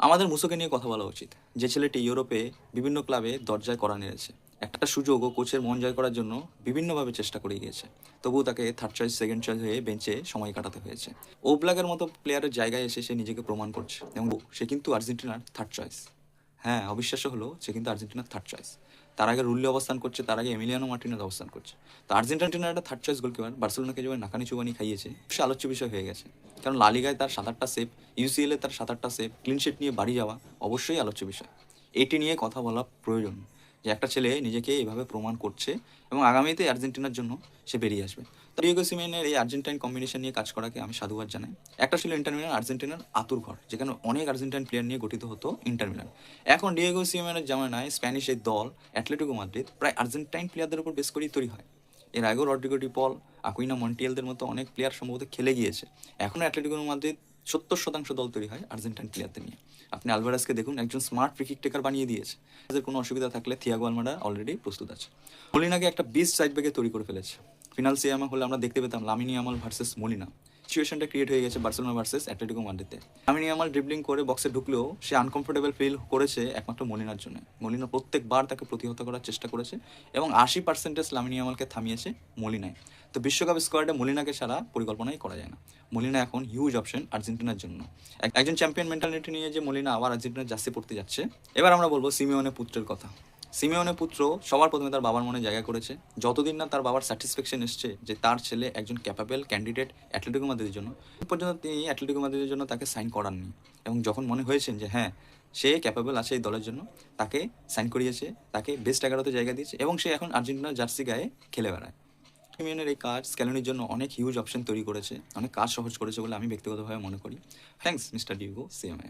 আমাদের মুসোকে নিয়ে কথা বলা উচিত, যে ছেলেটি ইউরোপে বিভিন্ন ক্লাবে দরজায় কড়া নেড়েছে। একটা সুযোগ ও কোচের মন জয় করার জন্য বিভিন্নভাবে চেষ্টা করে গিয়েছে, তবুও তাকে থার্ড চয়েস সেকেন্ড চয়েস হয়ে বেঞ্চে সময় কাটাতে হয়েছে। ওব্লাগের মতো প্লেয়ারের জায়গায় এসে সে নিজেকে প্রমাণ করছে, এবং সে কিন্তু আর্জেন্টিনার থার্ড চয়েস। হ্যাঁ, অবিশ্বাস্য হলো, সে কিন্তু আর্জেন্টিনার থার্ড চয়েস। তার আগে রুল্লি অবস্থান করছে, তার আগে এমিলিয়ানো মার্টিনেজ অবস্থান করছে। তো আর্জেন্টিনার একটা থার্ড চয়েস গোলকিপার বার্সেলোনাকে যেভাবে নাকানি চুবানি খাইয়েছে, সে আলোচ্য বিষয় হয়ে গেছে। কারণ লা লিগায় তার 7-8টা সেভ, ইউসিএলে তার 7-8টা সেভ, ক্লিন শিট নিয়ে বাড়ি যাওয়া অবশ্যই আলোচ্য বিষয়। এটি নিয়ে কথা বলা প্রয়োজন, যে একটা ছেলে নিজেকে এভাবে প্রমাণ করছে এবং আগামীতে আর্জেন্টিনার জন্য সে বেরিয়ে আসবে। তো ডিয়েগো সিমেনের এই আর্জেন্টাইন কম্বিনেশন নিয়ে কাজ করাকে আমি সাধুবাদ জানাই। একটা ছিল ইন্টার মিলান, আর্জেন্টিনার আতুর ঘর, যেখানে অনেক আর্জেন্টাইন প্লেয়ার নিয়ে গঠিত হতো ইন্টার মিলান। এখন ডিয়েগো সিমেনের জামানায় স্প্যানিশ এই দল অ্যাটলেটিকো মাদ্রিদ প্রায় আর্জেন্টাইন প্লেয়ারদের উপর বেশ করেই তৈরি হয়। এর আগেও রড্রিগো ডি পল, আকুইনা মন্টিয়েলদের মতো অনেক প্লেয়ার সম্ভবত খেলে গিয়েছে। এখনও অ্যাটলেটিকো মাদ্রিদ 70% দল তৈরি হয় আর্জেন্টাইন প্লেয়ারদের নিয়ে। আপনি আলভারেজকে দেখুন, একজন স্মার্ট ফ্রি টেকার বানিয়ে দিয়েছে। কোনো অসুবিধা থাকলে থিয়াগো আলমাডা অলরেডি প্রস্তুত আছে। মলিনাকে একটা বিস্ট সাইড ব্যাকে তৈরি করে ফেলেছে। ফিনাল সিয়ামা হলে আমরা দেখতে পেতাম লামিনী আমাল ভার্সেস মলিনা। সিচুয়েশনটা ক্রিয়েট হয়ে গেছে বার্সেলোনা ভার্সেস অ্যাটলেটিকো মাদ্রিদে। লামিনী আমাল ড্রিবলিং করে বক্সে ঢুকলেও সে আনকমফোর্টেবল ফিল করেছে একমাত্র মলিনার জন্য। মলিনা প্রত্যেকবার তাকে প্রতিহত করার চেষ্টা করেছে এবং 80% লামিনী আমালকে থামিয়েছে মলিনায়। তো বিশ্বকাপ স্কোয়াডে মলিনাকে ছাড়া পরিকল্পনাই করা যায় না। মলিনা এখন হিউজ অপশন আর্জেন্টিনার জন্য। একজন চ্যাম্পিয়ন মেন্টালিটি নিয়ে যে মলিনা আবার আর্জেন্টিনার জার্সি পড়তে যাচ্ছে। এবার আমরা বলবো সিমিওনে পুত্রের কথা। সিমিওনে পুত্র সবার প্রথমে তার বাবার মনে জায়গা করেছে। যতদিন না তার বাবার স্যাটিসফ্যাকশন এসছে যে তার ছেলে একজন ক্যাপাবেল ক্যান্ডিডেট অ্যাটলেটিকো মাদ্রিদের জন্য, পর্যন্ত তিনি অ্যাটলেটিকো মাদ্রিদের জন্য তাকে সাইন করাননি। এবং যখন মনে হয়েছেন যে হ্যাঁ, সে ক্যাপাবেল আছে এই দলের জন্য, তাকে সাইন করিয়েছে, তাকে বেস্ট 11তে জায়গা দিয়েছে এবং সে এখন আর্জেন্টিনার জার্সি গায়ে খেলে বেড়ায়। সিমিওনের এই কাজ স্ক্যালোনির জন্য অনেক হিউজ অপশন তৈরি করেছে, অনেক কাজ সহজ করেছে বলে আমি ব্যক্তিগতভাবে মনে করি। Thanks mister Diego Simeone.